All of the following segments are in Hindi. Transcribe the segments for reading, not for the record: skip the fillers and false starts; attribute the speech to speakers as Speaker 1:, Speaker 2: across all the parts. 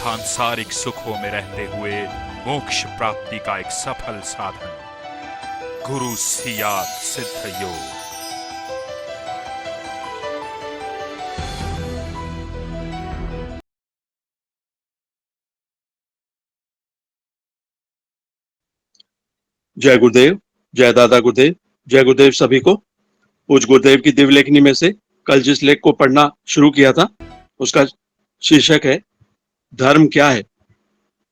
Speaker 1: सांसारिक सुखों में रहते हुए मोक्ष प्राप्ति का एक सफल साधन, गुरु सियात सिद्ध योग।
Speaker 2: जय गुरुदेव, जय दादा गुरुदेव, जय गुरुदेव सभी को। पूज गुरुदेव की दिव्य लेखनी में से कल जिस लेख को पढ़ना शुरू किया था उसका शीर्षक है धर्म क्या है।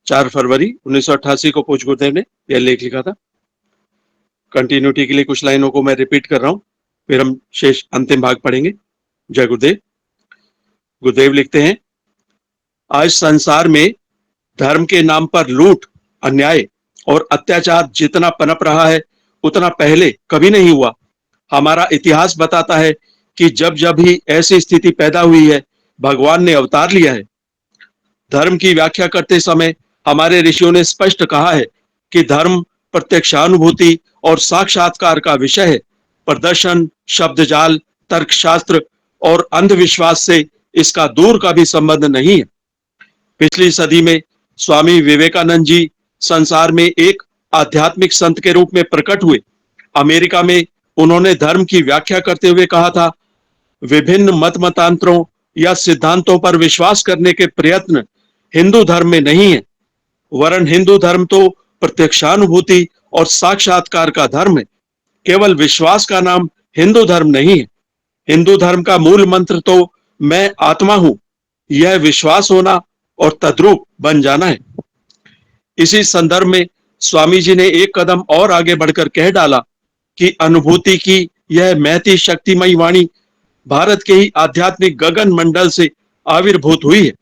Speaker 2: 4 फरवरी 1988 को पूज गुरुदेव ने यह लेख लिखा था। कंटिन्यूटी के लिए कुछ लाइनों को मैं रिपीट कर रहा हूं, फिर हम शेष अंतिम भाग पढ़ेंगे। जय गुरुदेव। गुरुदेव लिखते हैं, आज संसार में धर्म के नाम पर लूट, अन्याय और अत्याचार जितना पनप रहा है उतना पहले कभी नहीं हुआ। हमारा इतिहास बताता है कि जब जब भी ऐसी स्थिति पैदा हुई है, भगवान ने अवतार लिया है। धर्म की व्याख्या करते समय हमारे ऋषियों ने स्पष्ट कहा है कि धर्म प्रत्यक्षानुभूति और साक्षात्कार का विषय है। प्रदर्शन, शब्दजाल, तर्कशास्त्र और अंधविश्वास से इसका दूर का भी संबंध नहीं है। पिछली सदी में स्वामी विवेकानंद जी संसार में एक आध्यात्मिक संत के रूप में प्रकट हुए। अमेरिका में उन्होंने धर्म की व्याख्या करते हुए कहा था, विभिन्न मत मतांतरों या सिद्धांतों पर विश्वास करने के प्रयत्न हिंदू धर्म में नहीं है, वरन हिंदू धर्म तो प्रत्यक्षानुभूति और साक्षात्कार का धर्म है। केवल विश्वास का नाम हिंदू धर्म नहीं है। हिंदू धर्म का मूल मंत्र तो मैं आत्मा हूं, यह विश्वास होना और तद्रूप बन जाना है। इसी संदर्भ में स्वामी जी ने एक कदम और आगे बढ़कर कह डाला कि अनुभूति की यह महती शक्तिमयी वाणी भारत के ही आध्यात्मिक गगन मंडल से आविर्भूत हुई है।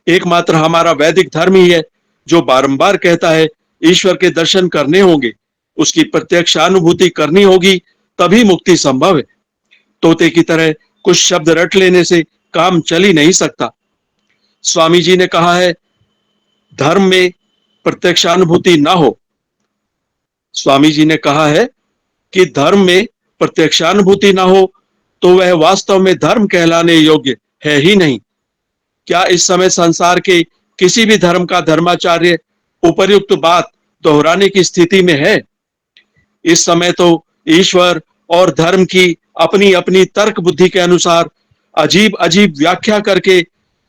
Speaker 2: एकमात्र हमारा वैदिक धर्म ही है जो बारंबार कहता है ईश्वर के दर्शन करने होंगे, उसकी प्रत्यक्ष अनुभूति करनी होगी, तभी मुक्ति संभव है। तोते की तरह कुछ शब्द रट लेने से काम चल ही नहीं सकता। स्वामी जी ने कहा है, धर्म में प्रत्यक्षानुभूति ना हो। स्वामी जी ने कहा है कि धर्म में प्रत्यक्षानुभूति ना हो तो वह वास्तव में धर्म कहलाने योग्य है ही नहीं। क्या इस समय संसार के किसी भी धर्म का धर्माचार्य उपर्युक्त बात दोहराने की स्थिति में है? इस समय तो ईश्वर और धर्म की अपनी अपनी तर्क बुद्धि के अनुसार अजीब अजीब व्याख्या करके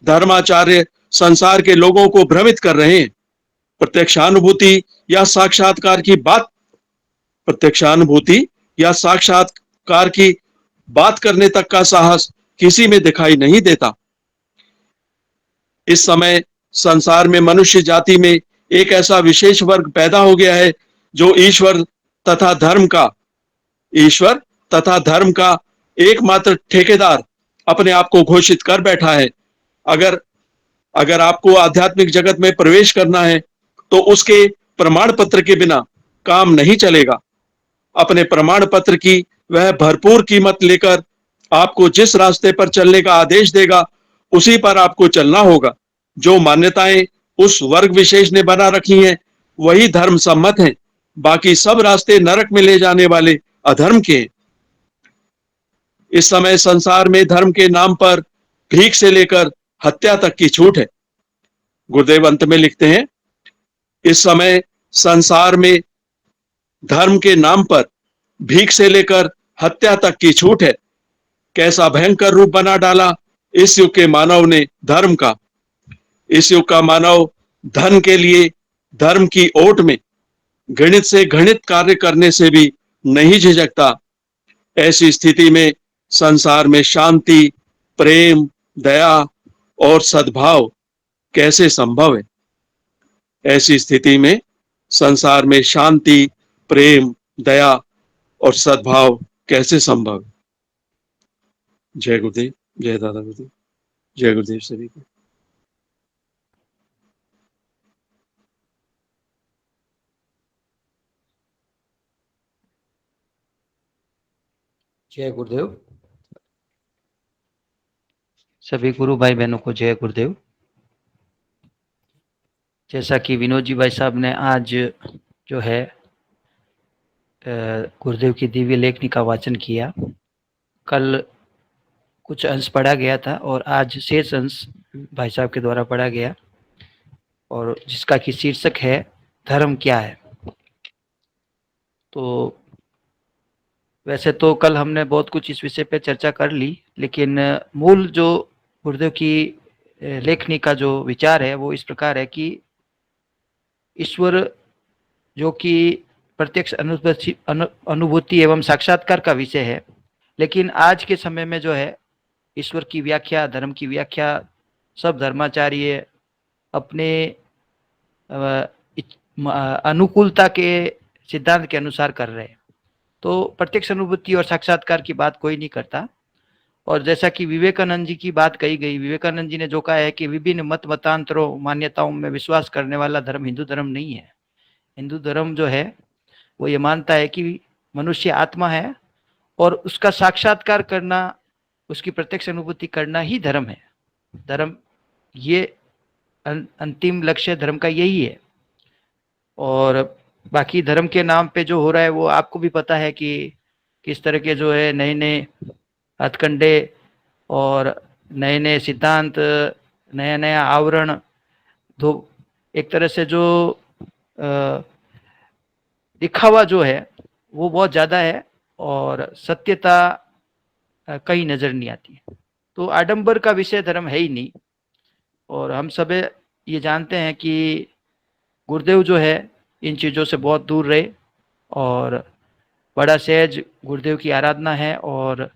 Speaker 2: धर्माचार्य संसार के लोगों को भ्रमित कर रहे हैं। प्रत्यक्षानुभूति या साक्षात्कार की बात प्रत्यक्षानुभूति या साक्षात्कार की बात करने तक का साहस किसी में दिखाई नहीं देता। इस समय संसार में मनुष्य जाति में एक ऐसा विशेष वर्ग पैदा हो गया है जो ईश्वर तथा धर्म का एकमात्र ठेकेदार अपने आप को घोषित कर बैठा है। अगर आपको आध्यात्मिक जगत में प्रवेश करना है तो उसके प्रमाण पत्र के बिना काम नहीं चलेगा। अपने प्रमाण पत्र की वह भरपूर कीमत लेकर आपको जिस रास्ते पर चलने का आदेश देगा उसी पर आपको चलना होगा। जो मान्यताएं उस वर्ग विशेष ने बना रखी हैं वही धर्म सम्मत हैं, बाकी सब रास्ते नरक में ले जाने वाले अधर्म के हैं। इस समय संसार में धर्म के नाम पर भीख से लेकर हत्या तक की छूट है। गुरुदेव अंत में लिखते हैं, इस समय संसार में धर्म के नाम पर भीख से लेकर हत्या तक की छूट है। कैसा भयंकर रूप बना डाला इस युग के मानव ने धर्म का। इस युग का मानव धन के लिए धर्म की ओट में घृणित से घृणित कार्य करने से भी नहीं झिझकता। ऐसी स्थिति में संसार में शांति, प्रेम, दया और सद्भाव कैसे संभव है? ऐसी स्थिति में संसार में शांति, प्रेम, दया और सद्भाव कैसे संभव है? जय गुरुदेव, जय दादा गुरुदेव, जय गुरुदेव सभी को।
Speaker 3: जय गुरुदेव। सभी गुरु भाई बहनों को जय गुरुदेव। जैसा कि विनोद जी भाई साहब ने आज जो है गुरुदेव की दिव्य लेखनी का वाचन किया, कल कुछ अंश पढ़ा गया था और आज शेष अंश भाई साहब के द्वारा पढ़ा गया। और जिसका कि शीर्षक है धर्म क्या है। तो वैसे तो कल हमने बहुत कुछ इस विषय पे चर्चा कर ली, लेकिन मूल जो गुरुदेव की लेखनी का जो विचार है वो इस प्रकार है कि ईश्वर जो कि प्रत्यक्ष अनुभूति एवं साक्षात्कार का विषय है, लेकिन आज के समय में जो है ईश्वर की व्याख्या, धर्म की व्याख्या सब धर्माचार्य अपने अनुकूलता के सिद्धांत के अनुसार कर रहे हैं। तो प्रत्यक्ष अनुभूति और साक्षात्कार की बात कोई नहीं करता। और जैसा कि विवेकानंद जी की बात कही गई, विवेकानंद जी ने जो कहा है कि विभिन्न मत मतांतरों मान्यताओं में विश्वास करने वाला धर्म हिंदू धर्म नहीं है। हिंदू धर्म जो है वो ये मानता है कि मनुष्य आत्मा है और उसका साक्षात्कार करना, उसकी प्रत्यक्ष अनुभूति करना ही धर्म है। धर्म ये अंतिम लक्ष्य धर्म का यही है। और बाकी धर्म के नाम पे जो हो रहा है वो आपको भी पता है कि किस तरह के जो है नए नए हथकंडे और नए नए सिद्धांत, नया नया आवरण, तो एक तरह से जो दिखावा जो है वो बहुत ज़्यादा है और सत्यता कहीं नज़र नहीं आती। तो आडंबर का विषय धर्म है ही नहीं। और हम सब ये जानते हैं कि गुरुदेव जो है इन चीज़ों से बहुत दूर रहे और बड़ा सहज गुरुदेव की आराधना है। और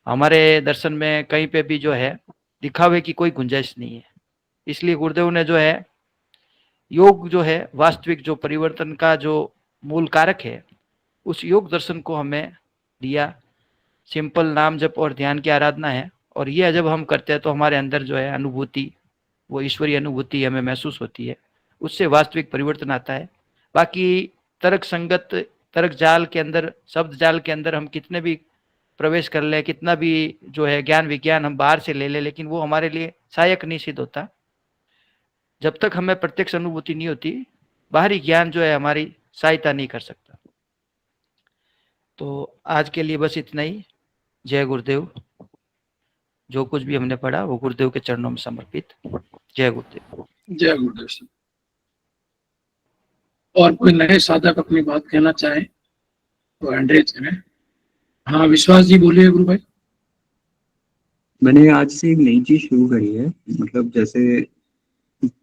Speaker 3: हमारे दर्शन में कहीं पे भी जो है दिखावे की कोई गुंजाइश नहीं है। इसलिए गुरुदेव ने जो है योग जो है वास्तविक जो परिवर्तन का जो मूल कारक है, उस योग दर्शन को हमें दिया। सिंपल नाम जप और ध्यान की आराधना है। और ये जब हम करते हैं तो हमारे अंदर जो है अनुभूति, वो ईश्वरीय अनुभूति हमें महसूस होती है, उससे वास्तविक परिवर्तन आता है। बाकी तर्क संगत तर्क जाल के अंदर, शब्द जाल के अंदर हम कितने भी प्रवेश कर लें, कितना भी जो है ज्ञान विज्ञान हम बाहर से ले लें, लेकिन वो हमारे लिए सहायक नहीं सिद्ध होता। जब तक हमें प्रत्यक्ष अनुभूति नहीं होती, बाहरी ज्ञान जो है हमारी सहायता नहीं कर सकता। तो आज के लिए बस इतना ही। जय गुरुदेव। जो कुछ भी हमने पढ़ा वो गुरुदेव के चरणों में समर्पित। जय गुरुदेव।
Speaker 4: जय गुरुदेव साहब। और कोई नए साधक अपनी बात कहना चाहे तो हैंड रेज करें। हाँ, विश्वास जी बोलिए गुरु भाई।
Speaker 5: मैंने आज से एक नई चीज शुरू करी है। मतलब जैसे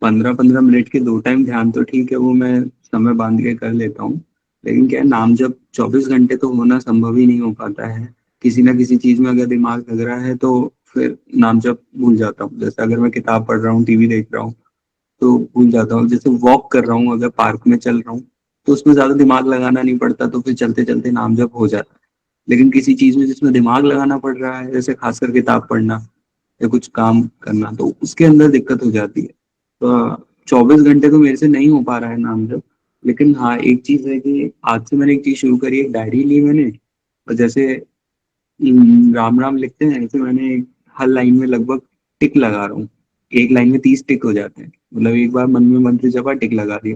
Speaker 5: 15-15 मिनट के 2 टाइम ध्यान तो ठीक है, वो मैं समय बांध के कर लेता हूँ। लेकिन क्या है, नाम जब 24 घंटे तो होना संभव ही नहीं हो पाता है। किसी ना किसी चीज में अगर दिमाग लग रहा है तो फिर नाम जब भूल जाता हूँ। जैसे अगर मैं किताब पढ़ रहा हूँ, टीवी देख रहा हूँ तो भूल जाता हूँ। जैसे वॉक कर रहा हूँ, अगर पार्क में चल रहा हूँ तो उसमें ज्यादा दिमाग लगाना नहीं पड़ता, तो फिर चलते चलते नाम जप हो जाता है। लेकिन किसी चीज में जिसमें दिमाग लगाना पड़ रहा है, जैसे खासकर किताब पढ़ना या कुछ काम करना, तो उसके अंदर दिक्कत हो जाती है। तो 24 घंटे तो मेरे से नहीं हो पा रहा है नाम जप। लेकिन हाँ, एक चीज है कि आज से मैंने एक चीज शुरू करी, एक डायरी ली मैंने। और जैसे राम राम लिखते हैं, ऐसे मैंने हर लाइन में लगभग टिक लगा रहा हूँ। एक लाइन में 30 टिक हो जाते हैं। मतलब एक बार मन में मंत्र जपा, टिक लगा दिया,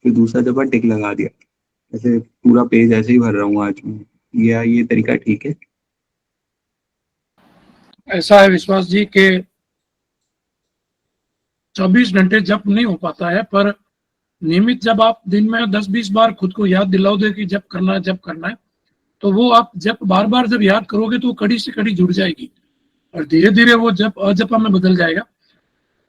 Speaker 5: फिर दूसरा जपा, टिक लगा दिया। ऐसे पूरा पेज ऐसे ही भर रहा हूँ आज में। ये तरीका ठीक है?
Speaker 4: ऐसा है विश्वास जी के 24 घंटे जप नहीं हो पाता है, पर नियमित जब आप दिन में 10-20 बार खुद को याद दिलाओ दे कि जप करना है, जप करना है, तो वो आप जब बार बार जब याद करोगे तो कड़ी से कड़ी जुड़ जाएगी और धीरे धीरे वो जप अजपा में बदल जाएगा।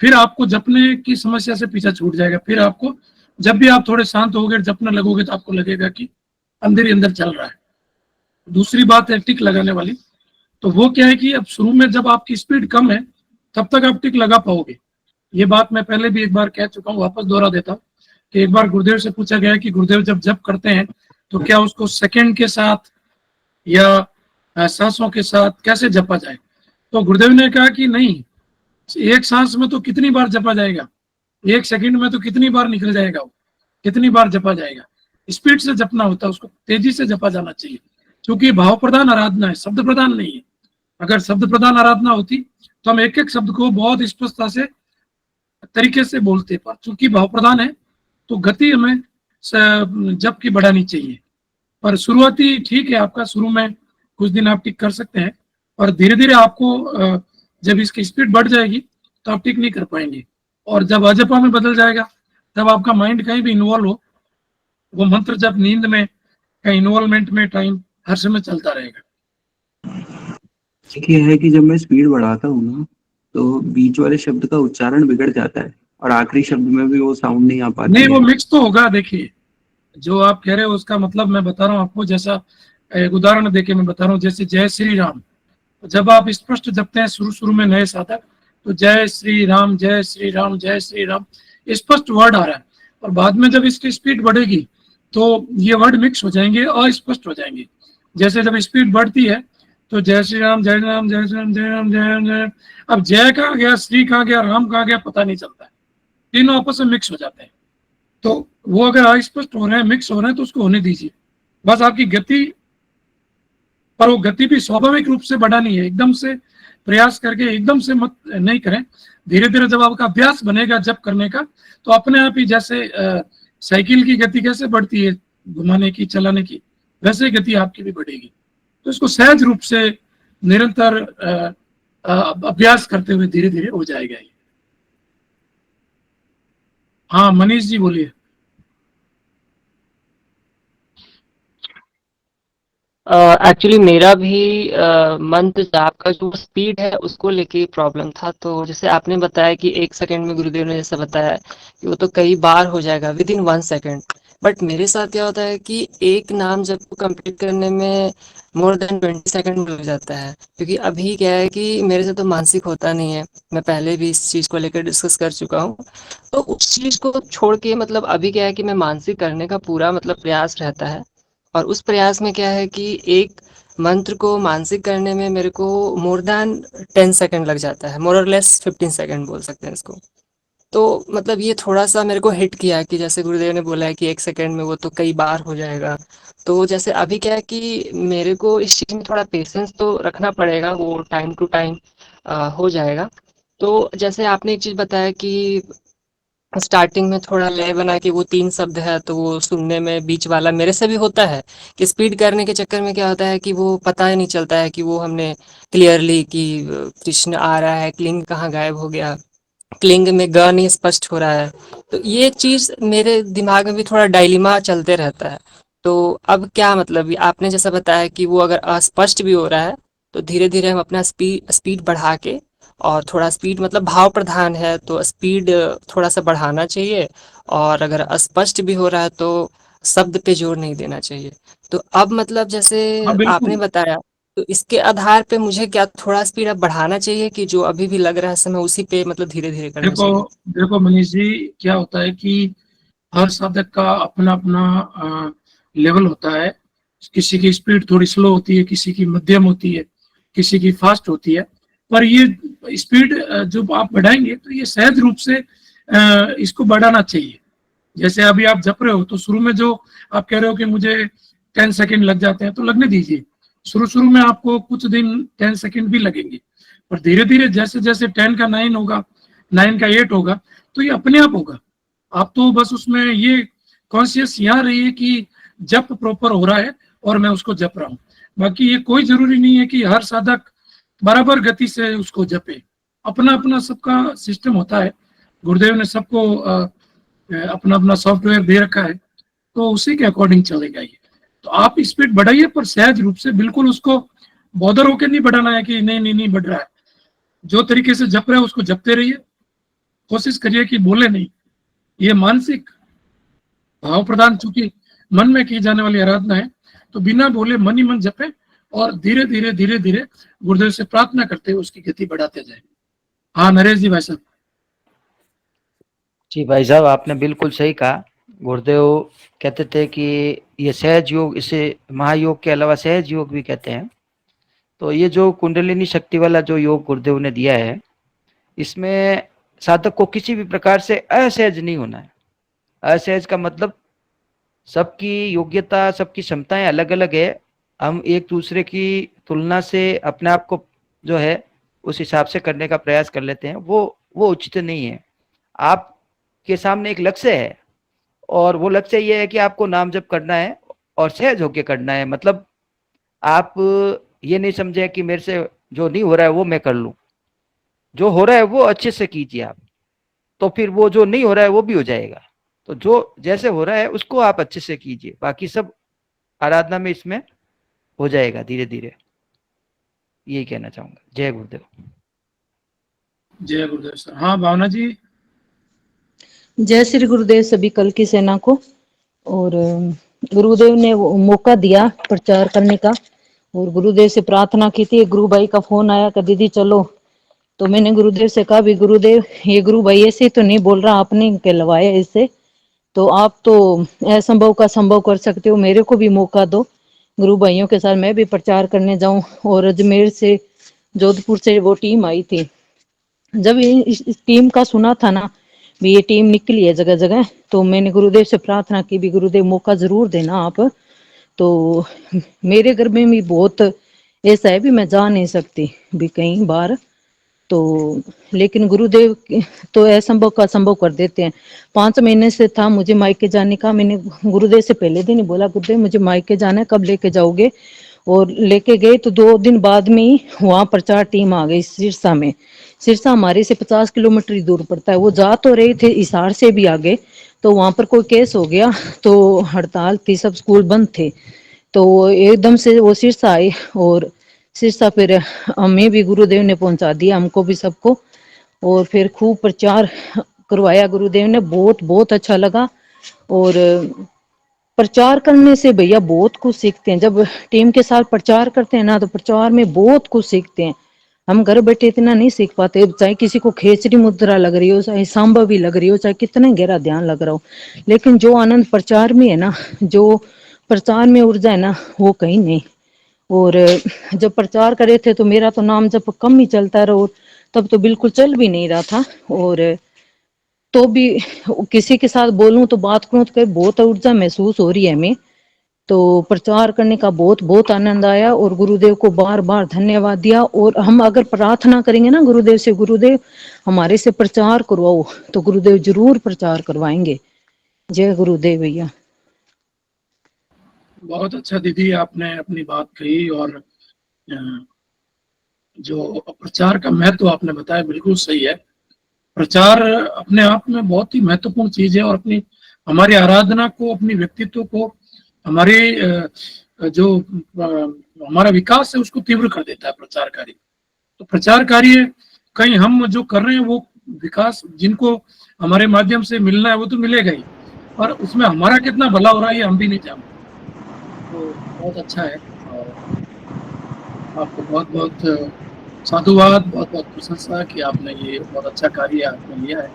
Speaker 4: फिर आपको जपने की समस्या से पीछा छूट जाएगा। फिर आपको जब भी आप थोड़े शांत होगे, जपने लगोगे, तो आपको लगेगा कि अंदर ही अंदर चल रहा है। दूसरी बात है टिक लगाने वाली। तो वो क्या है कि अब शुरू में जब आपकी स्पीड कम है तब तक आप टिक लगा पाओगे। ये बात मैं पहले भी एक बार कह चुका हूँ, वापस दोहरा देता हूँ कि एक बार गुरुदेव से पूछा गया कि गुरुदेव जब जप करते हैं तो क्या उसको सेकंड के साथ या सांसों के साथ कैसे जपा जाए। तो गुरुदेव ने कहा कि नहीं, एक सांस में तो कितनी बार जपा जाएगा, एक सेकंड में तो कितनी बार निकल जाएगा, वो कितनी बार जपा जाएगा। स्पीड से जपना होता है, उसको तेजी से जपा जाना चाहिए, क्योंकि भाव प्रधान आराधना है, शब्द प्रधान नहीं है। अगर शब्द प्रधान आराधना होती तो हम एक एक शब्द को बहुत स्पष्टता से तरीके से बोलते, पर चूंकि भाव प्रधान है तो गति हमें जप की बढ़ानी चाहिए। पर शुरुआती ठीक है आपका, शुरू में कुछ दिन आप टिक कर सकते हैं, और धीरे धीरे आपको जब इसकी स्पीड बढ़ जाएगी तो आप टिक नहीं कर पाएंगे। और जब अजपा में बदल जाएगा जब आपका माइंड कहीं भी इन्वॉल्व हो, वो मंत्र जब नींद में कहीं इन्वॉल्वमेंट में टाइम हर समय चलता रहेगा।
Speaker 5: एक ये है कि जब मैं स्पीड बढ़ाता हूँ ना, तो बीच वाले शब्द का उच्चारण बिगड़ जाता है और आखिरी शब्द में भी वो साउंड नहीं आ पाती
Speaker 4: नहीं,
Speaker 5: है।
Speaker 4: वो मिक्स तो होगा। देखिए, जो आप कह रहे हो उसका मतलब मैं बता रहा हूँ आपको, जैसा एक उदाहरण देके मैं बता रहा हूँ, जैसे जय श्री राम, जब आप स्पष्ट जपते हैं शुरू शुरू में नए साधक, तो जय श्री राम जय श्री राम जय श्री राम स्पष्ट वर्ड आ रहा है, और बाद में जब इसकी स्पीड बढ़ेगी तो ये वर्ड मिक्स हो जाएंगे, अस्पष्ट हो जाएंगे। जैसे जब स्पीड बढ़ती है तो जय श्री राम जय राम जय श्री राम जय राम जय राम जय राम, अब जय कहाँ गया, श्री कहाँ गया, राम कहाँ गया, पता नहीं चलता है, तीनों आपस में मिक्स हो जाते हैं। तो वो अगर अस्पष्ट हो रहे हैं, मिक्स हो रहे हैं, तो उसको होने दीजिए। बस आपकी गति, पर वो गति भी स्वाभाविक रूप से बढ़ानी है, एकदम से प्रयास करके एकदम से मत नहीं करें। धीरे धीरे जब आपका अभ्यास बनेगा जप करने का, तो अपने आप ही, जैसे साइकिल की गति कैसे बढ़ती है घुमाने की, चलाने की, वैसे गति आपकी भी बढ़ेगी। तो इसको सहज रूप से निरंतर अभ्यास करते हुए धीरे धीरे हो जाएगा ये। हाँ मनीष जी बोलिए।
Speaker 6: एक्चुअली मेरा भी मंत्र जाप का जो स्पीड है उसको लेके प्रॉब्लम था। तो जैसे आपने बताया कि 1 सेकंड में, गुरुदेव ने जैसा बताया कि वो तो कई बार हो जाएगा विद इन 1 सेकंड, बट मेरे साथ क्या होता है कि एक नाम जब को कंप्लीट करने में मोर देन 20 सेकंड लग जाता है। क्योंकि अभी क्या है कि मेरे से तो मानसिक होता नहीं है, मैं पहले भी इस चीज़ को लेकर डिस्कस कर चुका हूँ। तो उस चीज़ को छोड़ के मतलब अभी क्या है कि मैं मानसिक करने का पूरा मतलब प्रयास रहता है। और उस प्रयास में क्या है कि एक मंत्र को मानसिक करने में मेरे को मोर देन 10 सेकंड लग जाता है, मोर और लेस 15 सेकंड बोल सकते हैं इसको। तो मतलब ये थोड़ा सा मेरे को हिट किया कि जैसे गुरुदेव ने बोला है कि 1 सेकंड में वो तो कई बार हो जाएगा। तो जैसे अभी क्या है कि मेरे को इस चीज़ में थोड़ा पेशेंस तो रखना पड़ेगा, वो टाइम टू टाइम हो जाएगा। तो जैसे आपने एक चीज़ बताया कि स्टार्टिंग में थोड़ा लय बना के वो 3 शब्द है, तो वो सुनने में बीच वाला मेरे से भी होता है कि स्पीड करने के चक्कर में क्या होता है कि वो पता ही नहीं चलता है कि वो हमने क्लियरली कि कृष्ण आ रहा है, क्लिंग कहाँ गायब हो गया, क्लिंग में ग नहीं स्पष्ट हो रहा है। तो ये चीज़ मेरे दिमाग में भी थोड़ा डायलिमा चलते रहता है। तो अब क्या मतलब, आपने जैसा बताया कि वो अगर अस्पष्ट भी हो रहा है तो धीरे धीरे हम अपना स्पीड बढ़ा के, और थोड़ा स्पीड मतलब भाव प्रधान है तो स्पीड थोड़ा सा बढ़ाना चाहिए, और अगर अस्पष्ट भी हो रहा है तो शब्द पे जोर नहीं देना चाहिए। तो अब मतलब जैसे
Speaker 4: हाँ
Speaker 6: आपने
Speaker 4: बिल्कुल।
Speaker 6: बताया, तो इसके आधार पे मुझे क्या थोड़ा स्पीड अब बढ़ाना चाहिए कि जो अभी भी लग रहा है समय उसी पे मतलब धीरे धीरे करना
Speaker 4: देखो
Speaker 6: चाहिए?
Speaker 4: देखो मनीष जी, क्या होता है कि हर साधक का अपना अपना लेवल होता है। किसी की स्पीड थोड़ी स्लो होती है, किसी की मध्यम होती है, किसी की फास्ट होती है। पर ये स्पीड जो आप बढ़ाएंगे तो ये सहज रूप से इसको बढ़ाना चाहिए। जैसे अभी आप जप रहे हो तो शुरू में जो आप कह रहे हो कि मुझे 10 सेकंड लग जाते हैं, तो लगने दीजिए। शुरू शुरू में आपको कुछ दिन 10 सेकंड भी लगेंगे, पर धीरे धीरे जैसे जैसे 10 का 9 होगा, 9 का 8 होगा, तो ये अपने आप होगा। आप तो बस उसमें ये कॉन्शियस यहाँ रहिए कि जप प्रॉपर हो रहा है और मैं उसको जप रहा हूँ। बाकी ये कोई जरूरी नहीं है कि हर साधक बराबर गति से उसको जपे। अपना अपना सबका सिस्टम होता है। गुरुदेव ने सबको अपना अपना सॉफ्टवेयर दे रखा है, तो उसी के अकॉर्डिंग चलेगा ये। तो आप स्पीड बढ़ाइए, पर सहज रूप से, बिल्कुल उसको बॉदर होकर नहीं बढ़ाना है कि नहीं नहीं नहीं बढ़ रहा है। जो तरीके से जप रहे हैं उसको जपते रहिए। कोशिश करिए कि बोले नहीं। ये मानसिक भाव प्रदान, चूंकि मन में की जाने वाली आराधना है, तो बिना बोले मन ही मन जपे और धीरे धीरे गुरुदेव से प्रार्थना करते हुए उसकी गति बढ़ाते जाए। हाँ नरेश जी भाई साहब।
Speaker 3: जी भाई साहब, आपने बिल्कुल सही कहा। गुरुदेव कहते थे कि ये सहज योग, इसे महायोग के अलावा सहज योग भी कहते हैं। तो ये जो कुंडलिनी शक्ति वाला जो योग गुरुदेव ने दिया है, इसमें साधक को किसी भी प्रकार से असहज नहीं होना है। असहज का मतलब सबकी योग्यता, सबकी क्षमताएं अलग अलग है। हम एक दूसरे की तुलना से अपने आप को जो है उस हिसाब से करने का प्रयास कर लेते हैं, वो उचित नहीं है। आपके सामने एक लक्ष्य है, और वो लक्ष्य ये है कि आपको नाम जप करना है और सहज होके करना है। मतलब आप ये नहीं समझे कि मेरे से जो नहीं हो रहा है वो मैं कर लूं, जो हो रहा है वो अच्छे से कीजिए आप, तो फिर वो जो नहीं हो रहा है वो भी हो जाएगा। तो जो जैसे हो रहा है उसको आप अच्छे से कीजिए, बाकी सब आराधना में इसमें हो जाएगा धीरे धीरे। यही कहना चाहूंगा। जय गुरुदेव।
Speaker 4: जय गुरुदेव सर। हाँ भावना जी।
Speaker 7: जय श्री गुरुदेव सभी कल की सेना को। और गुरुदेव ने वो मौका दिया प्रचार करने का, और गुरुदेव से प्रार्थना की थी। गुरु भाई का फोन आया कि दीदी चलो, तो मैंने गुरुदेव से कहा भी गुरुदेव ये गुरु भाई ऐसे तो नहीं बोल रहा, आपने कहलवाया इससे, तो आप तो असंभव का संभव कर सकते हो, मेरे को भी मौका दो, गुरु भाइयों के साथ मैं भी प्रचार करने जाऊं। और अजमेर से, जोधपुर से वो टीम आई थी। जब इस टीम का सुना था ना भी ये टीम निकली है जगह जगह, तो मैंने गुरुदेव से प्रार्थना की भी गुरुदेव मौका जरूर देना आप। तो मेरे घर में भी बहुत ऐसा है भी मैं जा नहीं सकती भी कहीं बार, तो लेकिन गुरुदेव तो असंभव का संभव कर देते हैं। 5 महीने से था मुझे मायके जाने का, मैंने गुरुदेव से पहले दिन ही बोला गुरुदेव मुझे मायके जाना है, कब लेके जाओगे। और लेके गए तो 2 दिन बाद में ही वहां प्रचार टीम आ गई सिरसा में। सिरसा हमारे से 50 किलोमीटर ही दूर पड़ता है। वो जा तो रहे थे हिसार से भी आगे, तो वहां पर कोई केस हो गया, तो हड़ताल थी, सब स्कूल बंद थे, तो एकदम से वो सिरसा आए। और सिरसा फिर हमें भी गुरुदेव ने पहुंचा दिया, हमको भी सबको, और फिर खूब प्रचार करवाया गुरुदेव ने, बहुत बहुत अच्छा लगा। और प्रचार करने से भैया बहुत कुछ सीखते हैं। जब टीम के साथ प्रचार करते हैं ना, तो प्रचार में बहुत कुछ सीखते हैं। हम घर बैठे इतना नहीं सीख पाते, चाहे किसी को खेचरी मुद्रा लग रही हो, चाहे सांबा भी लग रही हो, चाहे कितना गहरा ध्यान लग रहा हो, लेकिन जो आनंद प्रचार में है ना, जो प्रचार में ऊर्जा है ना, वो कहीं नहीं। और जब प्रचार करे थे तो मेरा तो नाम जब कम ही चलता रहा, और तब तो बिल्कुल चल भी नहीं रहा था। और तो भी किसी के साथ बोलूं तो बात करूं तो बहुत ऊर्जा महसूस हो रही है हमें। तो प्रचार करने का बहुत बहुत आनंद आया, और गुरुदेव को बार बार धन्यवाद दिया। और हम अगर प्रार्थना करेंगे ना गुरुदेव से, गुरुदेव हमारे से प्रचार करवाओ, तो गुरुदेव जरूर प्रचार करवाएंगे। जय गुरुदेव भैया।
Speaker 4: बहुत अच्छा दीदी, आपने अपनी बात कही, और जो प्रचार का महत्व आपने बताया बिल्कुल सही है। प्रचार अपने आप में बहुत ही महत्वपूर्ण चीज है, और अपनी हमारी आराधना को, अपनी व्यक्तित्व को, हमारे जो हमारा विकास है उसको तीव्र कर देता है प्रचार कार्य। तो प्रचार कार्य कहीं हम जो कर रहे हैं वो विकास जिनको हमारे माध्यम से मिलना है वो तो मिलेगा ही, और उसमें हमारा कितना भला हो रहा है ये हम भी नहीं जानते। तो बहुत अच्छा है, और आपको बहुत बहुत साधुवाद, बहुत बहुत प्रशंसा कि आपने ये बहुत अच्छा कार्य आपने लिया है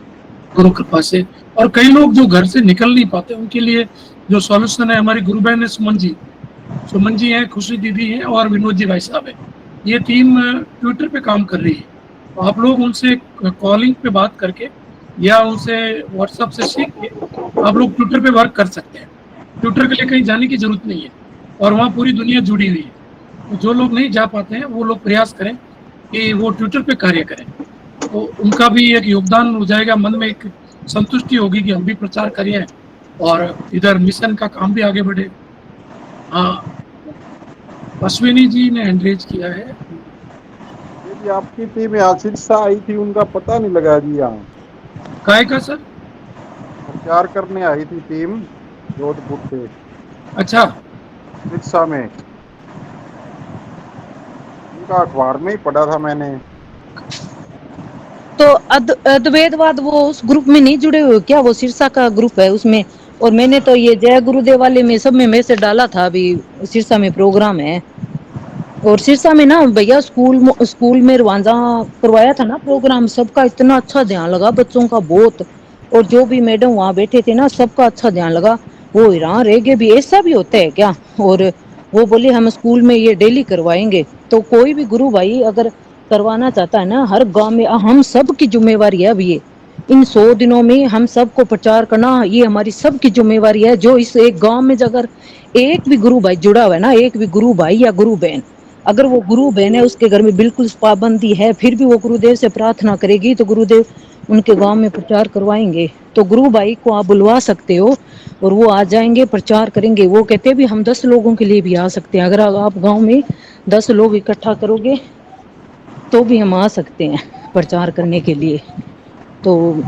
Speaker 4: गुरु कृपा से। और कई लोग जो घर से निकल नहीं पाते उनके लिए जो सॉल्यूशन है, हमारी गुरु बहन है सुमन जी हैं, खुशी दीदी हैं, और विनोद जी भाई साहब है। ये टीम ट्विटर पे काम कर रही है, तो आप लोग उनसे कॉलिंग पे बात करके या उनसे व्हाट्सएप से सीख के आप लोग ट्विटर पे वर्क कर सकते हैं। ट्विटर के लिए कहीं जाने की जरूरत नहीं है, और वहाँ पूरी दुनिया जुड़ी हुई है। तो जो लोग नहीं जा पाते हैं वो लोग प्रयास करें कि वो ट्विटर पे कार्य करें, तो उनका भी एक योगदान हो जाएगा, मन में एक संतुष्टि होगी कि हम भी प्रचार करें और इधर मिशन का काम भी आगे बढ़े। हाँ, अश्विनी जी ने हैंड रेज किया है।
Speaker 8: जी आपकी टीम यहाँ सिरसा आई थी, उनका पता नहीं लगा जी। यहाँ
Speaker 4: काय का सर?
Speaker 8: प्रचार करने आई थी टीम जोधपुर से
Speaker 4: अच्छा,
Speaker 8: सिरसा में, उनका अखबार में ही पढ़ा था मैंने।
Speaker 7: तो अद्वैतवाद वो उस ग्रुप में नहीं जुड़े हुए क्या? वो सिरसा का ग्रुप है उसमें। और मैंने तो ये जय गुरुदेव वाले में सब में मैसेज डाला था, अभी सिरसा में प्रोग्राम है। और सिरसा में ना भैया स्कूल में रवांजा करवाया था ना प्रोग्राम, सबका इतना अच्छा ध्यान लगा, बच्चों का बहुत। और जो भी मैडम वहां बैठे थे ना, सबका अच्छा ध्यान लगा। वो हैरान रह गए भी ऐसा भी होता है क्या। और वो बोले हम स्कूल में ये डेली करवाएंगे। तो कोई भी गुरु भाई अगर करवाना चाहता है ना, हर गांव में हम सब की जिम्मेवारी है। अभी ये इन 100 दिनों में हम सबको प्रचार करना, ये हमारी सबकी जिम्मेवारी है। जो इस एक गांव में अगर एक भी गुरु भाई जुड़ा हुआ है ना, एक भी गुरु भाई या गुरु बहन, अगर वो गुरु बहन है उसके घर में बिल्कुल पाबंदी है, फिर भी वो गुरुदेव से प्रार्थना करेगी, तो गुरुदेव उनके गांव में प्रचार करवाएंगे। तो गुरु भाई को आप बुलवा सकते हो, और वो आ जाएंगे, प्रचार करेंगे। वो कहते हैं भी हम 10 लोगों के लिए भी आ सकते हैं, अगर आप गांव में 10 लोग इकट्ठा करोगे तो भी हम आ सकते हैं प्रचार करने के लिए। तो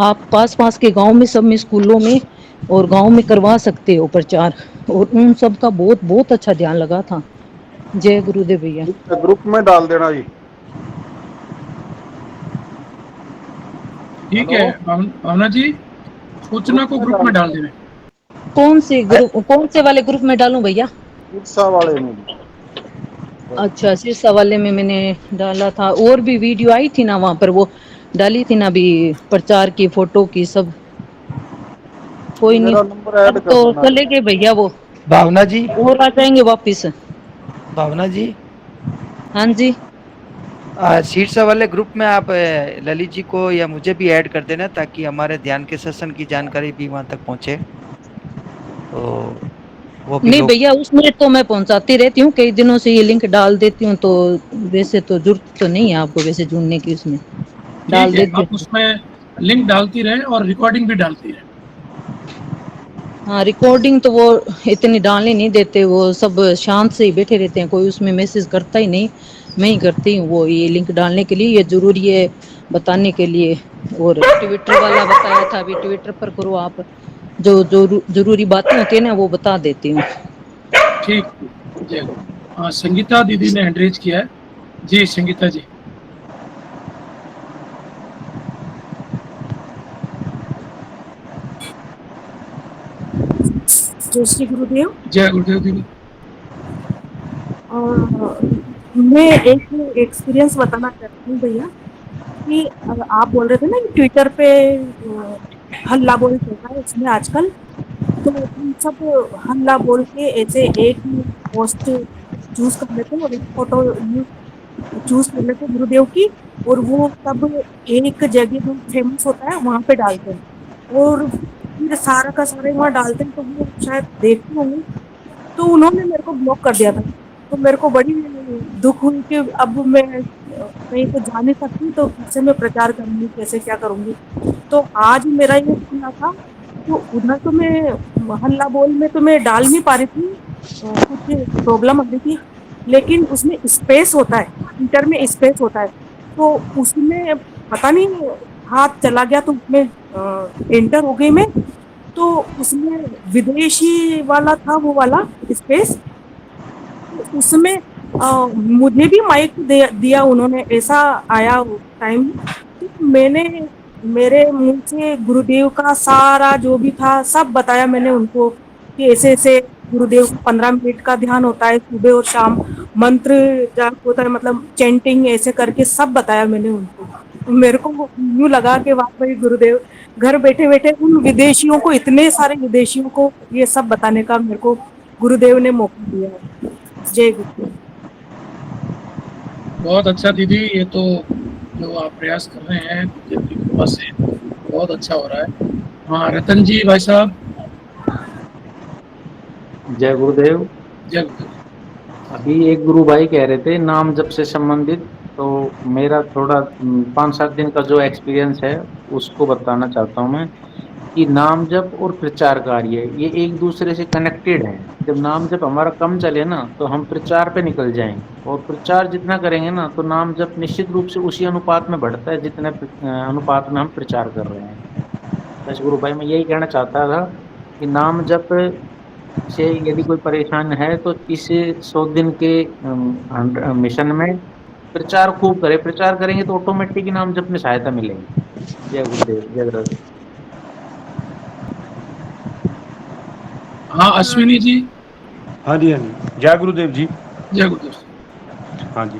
Speaker 7: आप पास पास के गांव में सब में स्कूलों में और गांव में करवा सकते हो प्रचार, और उन सब का बहुत बहुत अच्छा ध्यान लगा था। जय गुरुदेव भैया।
Speaker 8: ग्रुप में डाल देना जी।
Speaker 4: ठीक है भावना जी, सूचना को ग्रुप में डाल देना।
Speaker 7: कौन से वाले ग्रुप में डालूं भैया?
Speaker 8: ईर्षा वाले में।
Speaker 7: अच्छा, शीर्षा वाले में मैंने डाला था, और भी वीडियो आई थी ना वहां पर, वो डाली थी ना अभी प्रचार की फोटो की सब। कोई नहीं,
Speaker 8: मेरा नंबर ऐड
Speaker 7: अब
Speaker 8: कर
Speaker 7: तो
Speaker 8: देना।
Speaker 7: चले गए भैया वो,
Speaker 3: भावना जी,
Speaker 7: और आ जाएंगे वापिस।
Speaker 3: भावना जी,
Speaker 7: हाँ जी।
Speaker 3: शीर्षा वाले ग्रुप में आप ललित जी को या मुझे भी ऐड कर देना, ताकि हमारे ध्यान के सत्संग की जानकारी भी वहां तक पहुंचे, तो वो भी
Speaker 7: नहीं
Speaker 3: लोग।
Speaker 7: भैया, उसमें तो मैं पहुंचाती रहती हूँ, कई दिनों से ये लिंक डाल देती हूँ, तो वैसे तो जरूरत तो नहीं है आपको वैसे जुड़ने की, उसमें डाल
Speaker 4: ठीक है,
Speaker 7: देती
Speaker 4: आप
Speaker 7: हूँ।
Speaker 4: उसमें लिंक डालती रहे और रिकॉर्डिंग भी डालती रहे।
Speaker 7: हाँ, रिकॉर्डिंग तो वो इतनी डालने नहीं देते, वो सब शांत से ही बैठे रहते हैं, कोई उसमें मैसेज करता ही नहीं, मैं ही करती हूँ वो। ये लिंक डालने के लिए ये जरूरी है बताने के लिए। और ट्विटर वाला बताया था, अभी ट्विटर पर करो आप, जो जो जरूरी बातें होती है ना वो बता देती हूँ।
Speaker 4: ठीक ठीक, जय गुरु। हाँ, संगीता दीदी ने हैंड रेज किया है जी। संगीता जी,
Speaker 9: जय श्री गुरुदेव।
Speaker 4: जय गुरुदेव दीदी।
Speaker 9: मैं एक एक्सपीरियंस बताना चाहती हूँ भैया, कि आप बोल रहे थे ना कि ट्विटर पे हल्ला बोल चलता है इसमें आजकल, तो हम सब हल्ला बोल के ऐसे एक ही पोस्ट चूज कर लेते हैं और एक फोटो चूज कर लेते हैं गुरुदेव की, और वो सब एक जगह जो फेमस होता है वहां पे डालते हैं, और फिर सारा का सारा वहाँ डालते हैं, तो वो शायद देखते होंगे, तो उन्होंने मेरे को ब्लॉक कर दिया था। तो मेरे को बड़ी दुख हुई कि अब मैं कहीं तो जा नहीं सकती, तो कैसे मैं प्रचार करूंगी, कैसे क्या करूंगी। तो आज मेरा ये खुला था, तो उधर तो मैं हल्ला बोल में तो मैं डाल नहीं पा रही थी, कुछ प्रॉब्लम आ रही थी, लेकिन उसमें स्पेस होता है, ट्विटर में स्पेस होता है, तो उसमें पता नहीं हाथ चला गया, तो उसमें एंटर हो गई मैं, तो उसमें विदेशी वाला था वो वाला स्पेस, उसमें मुझे भी माइक दिया उन्होंने, ऐसा आया टाइम, तो मैंने मेरे मुंह से गुरुदेव का सारा जो भी था सब बताया मैंने उनको, कि ऐसे ऐसे गुरुदेव को 15 मिनट का ध्यान होता है सुबह और शाम, मंत्र जाप होता है, मतलब चैंटिंग ऐसे करके सब बताया मैंने उनको। मेरे को यूं लगा कि वाह भाई गुरुदेव घर बैठे बैठे उन विदेशियों को, इतने सारे विदेशियों को ये सब बताने का मेरे को गुरुदेव ने मौका दिया है। जय गुरु।
Speaker 4: बहुत अच्छा दीदी, ये तो जो आप प्रयास कर रहे हैं गुरुदेव की कृपा से बहुत अच्छा हो रहा है। हाँ, रतन जी भाई साहब।
Speaker 10: जय गुरुदेव।
Speaker 4: जय गुरुदेव।
Speaker 10: अभी एक गुरु भाई कह रहे थे नाम जप से संबंधित, तो मेरा थोड़ा 5-7 दिन का जो एक्सपीरियंस है उसको बताना चाहता हूँ मैं, कि नाम जप और प्रचार कार्य ये एक दूसरे से कनेक्टेड है। जब नाम जप हमारा कम चले ना तो हम प्रचार पे निकल जाएंगे, और प्रचार जितना करेंगे ना तो नाम जप निश्चित रूप से उसी अनुपात में बढ़ता है जितने अनुपात में हम प्रचार कर रहे हैं। बस गुरु भाई मैं यही कहना चाहता था कि नाम जप से यदि कोई परेशान है तो इस 100 दिन के मिशन में प्रचार खूब करे, प्रचार करेंगे तो ऑटोमेटिक नाम जप में सहायता मिलेगी। जय गुरुदेव, जय गुरुदेव।
Speaker 4: हाँ, अश्विनी जी।
Speaker 11: हाँ जी, हाँ जी, जय गुरुदेव जी।
Speaker 4: जय गुरुदेव।
Speaker 11: हाँ जी,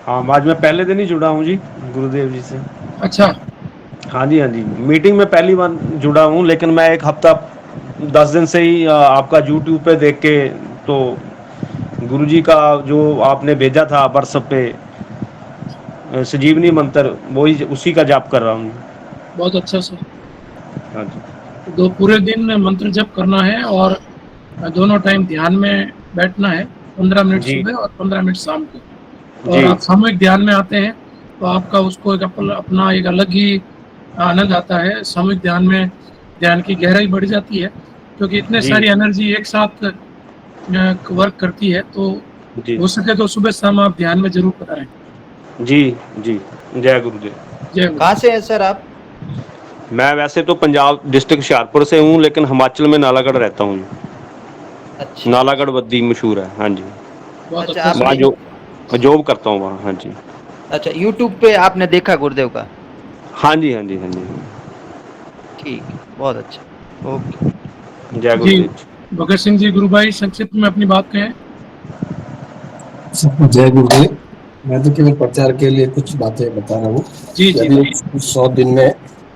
Speaker 11: हाँ आज मैं पहले दिन ही जुड़ा हूँ जी गुरुदेव जी से।
Speaker 4: अच्छा।
Speaker 11: हाँ जी, हाँ जी, मीटिंग में पहली बार जुड़ा हूँ, लेकिन मैं एक हफ्ता 10 दिन से ही आपका यूट्यूब पे देख के, तो गुरुजी का जो आपने भेजा था व्हाट्सएप पे संजीवनी मंत्र, वही उसी का जाप कर रहा हूँ।
Speaker 4: बहुत अच्छा सर।
Speaker 11: हाँ जी।
Speaker 4: तो पूरे दिन मंत्र जप करना है और दोनों टाइम ध्यान में बैठना है, 15 मिनट
Speaker 11: जी
Speaker 4: सुबह और 15 मिनट शाम को। और
Speaker 11: जी
Speaker 4: आप सामूहिक ध्यान में आते हैं तो आपका उसको एक अपना एक अलग ही आनंद आता है। सामूहिक ध्यान में ध्यान की गहराई बढ़ जाती है, क्योंकि इतने
Speaker 11: जी
Speaker 4: सारी एनर्जी एक साथ वर्क करती है, तो
Speaker 11: जी
Speaker 4: हो सके तो सुबह शाम आप ध्यान में जरूर पधारें।
Speaker 11: जी जी, जय गुरुदेव।
Speaker 4: जय गुरु।
Speaker 3: कहाँ से हैं सर आप?
Speaker 11: मैं वैसे तो पंजाब डिस्ट्रिक्ट हुशियारपुर से हूँ, लेकिन हिमाचल में नालागढ़ रहता हूँ।
Speaker 3: अच्छा
Speaker 11: नालागढ़ बद्दी मशहूर है, हाँ जी।
Speaker 4: बहुत
Speaker 3: अच्छा,
Speaker 4: अच्छा
Speaker 11: वहाँ
Speaker 3: आपने
Speaker 4: सर।
Speaker 11: जो जॉब करता हूँ वहाँ, हाँ जी।
Speaker 3: अच्छा यूट्यूब पे आपने देखा गुरुदेव का?
Speaker 11: हाँ जी, हाँ जी, हाँ जी।
Speaker 3: ठीक है, बहुत अच्छा, ओके।
Speaker 11: जय
Speaker 4: जी
Speaker 11: गुरुदेव जी।
Speaker 4: भगत सिंह जी गुरु भाई संक्षिप्त में अपनी बात कहें।
Speaker 12: जय गुरुदेव। मैं तो केवल प्रचार के लिए कुछ बातें बता रहा हूँ
Speaker 4: जी
Speaker 12: कि
Speaker 4: जी
Speaker 12: अभी 100 दिन में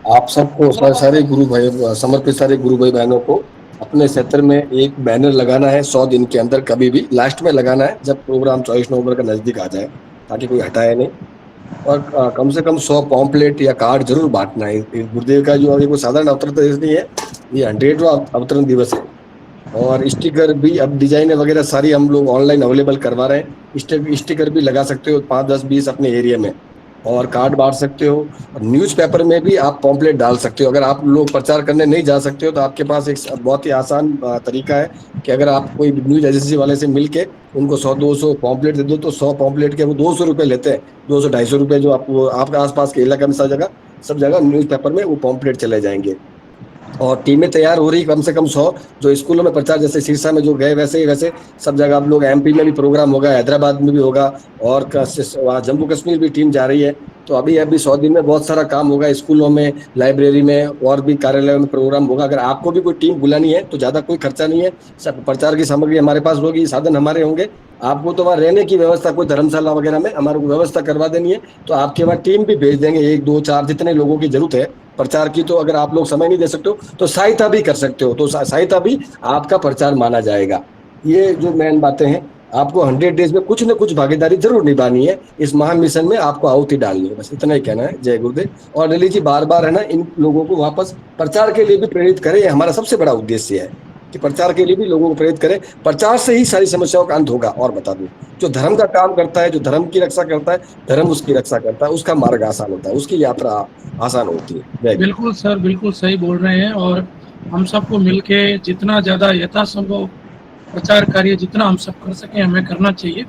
Speaker 12: आप सबको सारे गुरु भाई समर्पित सारे गुरु भाई बहनों को अपने क्षेत्र में एक बैनर लगाना है 100 दिन के अंदर, कभी भी लास्ट में लगाना है जब प्रोग्राम 24 नवंबर का नजदीक आ जाए, ताकि कोई हटाए नहीं। और कम से कम 100 पॉम्पलेट या कार्ड जरूर बांटना है। इस गुरुदेव का जो अभी कोई साधारण अवतरण दिवस नहीं है, ये 100वां अवतरण दिवस है। और स्टिकर भी अब डिजाइन वगैरह सारी हम लोग ऑनलाइन अवेलेबल करवा रहे हैं। स्टिकर भी लगा सकते हो 5 10 20 अपने एरिया में, और कार्ड बांट सकते हो। और न्यूज़पेपर में भी आप पॉम्पलेट डाल सकते हो। अगर आप लोग प्रचार करने नहीं जा सकते हो तो आपके पास एक बहुत ही आसान तरीका है कि अगर आप कोई न्यूज एजेंसी वाले से मिलके उनको 100 200 पॉम्पलेट दे दो, तो 100 पॉम्पलेट के वो 200 रुपये लेते हैं। 200 250 रुपये जो आपको आपके आसपास के इलाके में सब जगह न्यूज़पेपर में वो पॉम्पलेट चले जाएंगे। और टीमें तैयार हो रही कम से कम 100, जो स्कूलों में प्रचार जैसे सिरसा में जो गए वैसे ही वैसे सब जगह आप लोग, एमपी में भी प्रोग्राम होगा, हैदराबाद में भी होगा, और वहाँ जम्मू कश्मीर भी टीम जा रही है। तो अभी अभी 100 दिन में बहुत सारा काम होगा, स्कूलों में, लाइब्रेरी में और भी कार्यालयों में प्रोग्राम होगा। अगर आपको भी कोई टीम बुलानी है तो ज्यादा कोई खर्चा नहीं है, सब प्रचार की सामग्री हमारे पास होगी, साधन हमारे होंगे। आपको तो वहाँ रहने की व्यवस्था कोई धर्मशाला वगैरह में हमारे को व्यवस्था करवा देनी है, तो आपके वहाँ टीम भी भेज देंगे, 1 2 4 जितने लोगों की जरूरत है प्रचार की। तो अगर आप लोग समय नहीं दे सकते हो तो सहायता भी कर सकते हो, तो सहायता भी आपका प्रचार माना जाएगा। ये जो मेन बातें हैं, आपको 100 डेज में कुछ न कुछ भागीदारी जरूर निभानी है, इस महान मिशन में आपको आहुति डालनी है, बस इतना ही कहना है। जय गुरुदेव। और दिल्ली जी बार बार है ना इन लोगों को वापस प्रचार के लिए भी प्रेरित करें, ये हमारा सबसे बड़ा उद्देश्य है कि प्रचार के लिए भी लोगों को प्रेरित करें। प्रचार से ही सारी समस्याओं का अंत होगा। और बता दूं, जो धर्म का काम करता है, जो धर्म की रक्षा करता है, धर्म उसकी रक्षा करता है, उसका मार्ग आसान होता है, उसकी यात्रा आसान होती है। जय गुरु।
Speaker 4: बिल्कुल सर, बिल्कुल सही बोल रहे हैं। और हम सबको मिलके जितना ज्यादा यथासंभव प्रचार कार्य जितना हम सब कर सकें हमें करना चाहिए।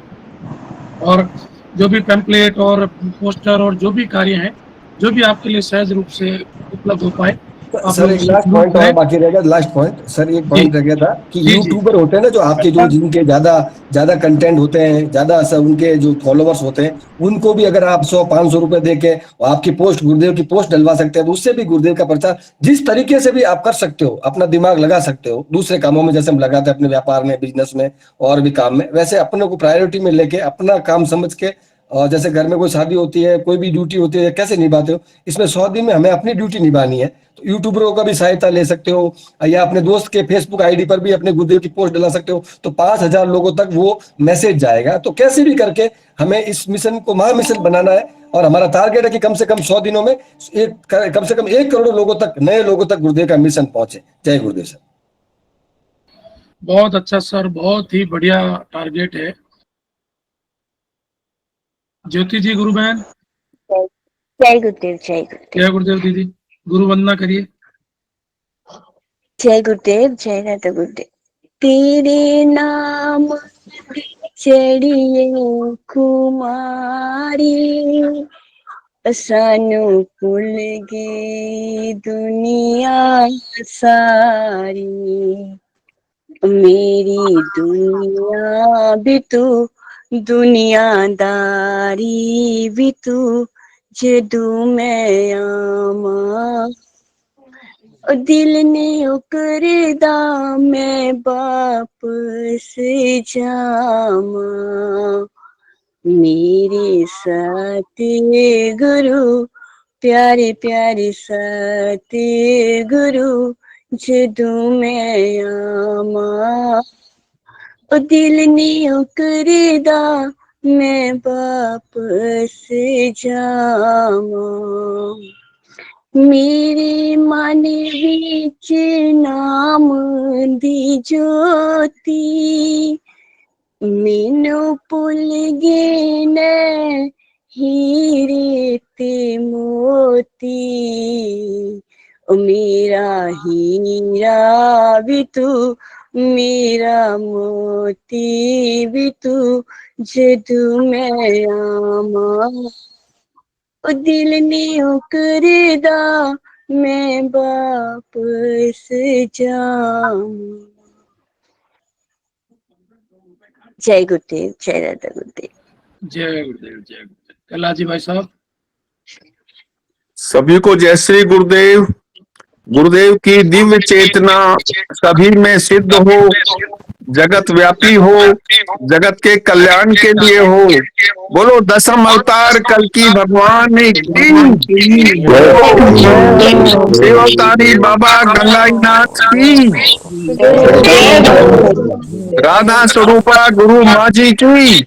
Speaker 4: और जो भी पैम्पलेट और पोस्टर और जो भी कार्य हैं, जो भी आपके लिए सहज रूप से उपलब्ध हो पाए, आप
Speaker 12: सर
Speaker 4: लोग
Speaker 12: एक
Speaker 4: उसे
Speaker 12: लास्ट
Speaker 4: जरूर
Speaker 12: पॉइंट और
Speaker 4: करें।
Speaker 12: बाकी रहेगा। लास्ट पॉइंट सर, एक
Speaker 4: जी
Speaker 12: पॉइंट रह गया था कि
Speaker 4: जी जी
Speaker 12: यूट्यूबर होते हैं ना, जो आपके जो जिनके ज्यादा ज्यादा कंटेंट होते हैं, ज्यादा सब उनके जो फॉलोअर्स होते हैं, उनको भी अगर आप 100 500 रुपए दे के आपकी पोस्ट, गुरुदेव की पोस्ट डलवा सकते हैं, तो उससे भी गुरुदेव का प्रचार जिस तरीके से भी आप कर सकते हो, अपना दिमाग लगा सकते हो दूसरे कामों में, जैसे हम लगाते हैं अपने व्यापार में, बिजनेस में और भी काम में, वैसे अपने को प्रायोरिटी में लेके अपना काम समझ के, और जैसे घर में कोई शादी होती है, कोई भी ड्यूटी होती है, कैसे निभाते हो, इसमें 100 दिन में हमें अपनी ड्यूटी निभानी है। तो यूट्यूबरों का भी सहायता ले सकते हो, या अपने दोस्त के फेसबुक आईडी पर भी अपने गुरुदेव की पोस्ट डला सकते हो, तो 5,000 लोगों तक वो मैसेज जाएगा। तो कैसे भी करके हमें इस मिशन को महा मिशन बनाना है, और हमारा टारगेट है कि कम से कम 100 दिनों में कम से कम 1 करोड़ लोगों तक, नए लोगों तक गुरुदेव का मिशन पहुंचे। जय गुरुदेव सर।
Speaker 4: बहुत अच्छा सर, बहुत ही बढ़िया टारगेट है। ज्योति जी गुरु बहन।
Speaker 13: जय गुरुदेव, जय गुरुदेव।
Speaker 4: जय गुरुदेव दीदी, गुरु वंदना करिए।
Speaker 13: जय गुरुदेव, जय दादा गुरुदेव। तेरे नाम चढ़िए कुमारी, सानू भूल गई दुनिया सारी। मेरी दुनिया भी तू, दुनियादारी भी तू, जदू मैं आमा ओ दिल ने करदा मैं वापस जामा। मेरे साथ गुरु, प्यारे प्यारे साथ गुरु, जदू मैं आमा ओ दिल ने करदा मैं वापस जामा। मेरे मन विच नाम दी ज्योति, मैनू भुल गए ने हीरे ते मोती। ओ मेरा हीरा भी तू, मेरा मोती भी तू, जदू मैं आमा ओ दिल ने ओ करदा मैं वापस जाऊं। जय गुरुदेव, जय दादा गुरुदेव।
Speaker 4: जय गुरुदेव, जय गुरुदेव। कैलाश जी भाई साहब।
Speaker 14: सभी को जय श्री गुरुदेव। गुरुदेव की दिव्य चेतना सभी में सिद्ध हो, जगत व्यापी हो, जगत के कल्याण के लिए हो। बोलो दशम अवतार कल की भगवान की, शिवतारी बाबा गंगाईनाथ की, राधा स्वरूपा गुरु माँ जी की।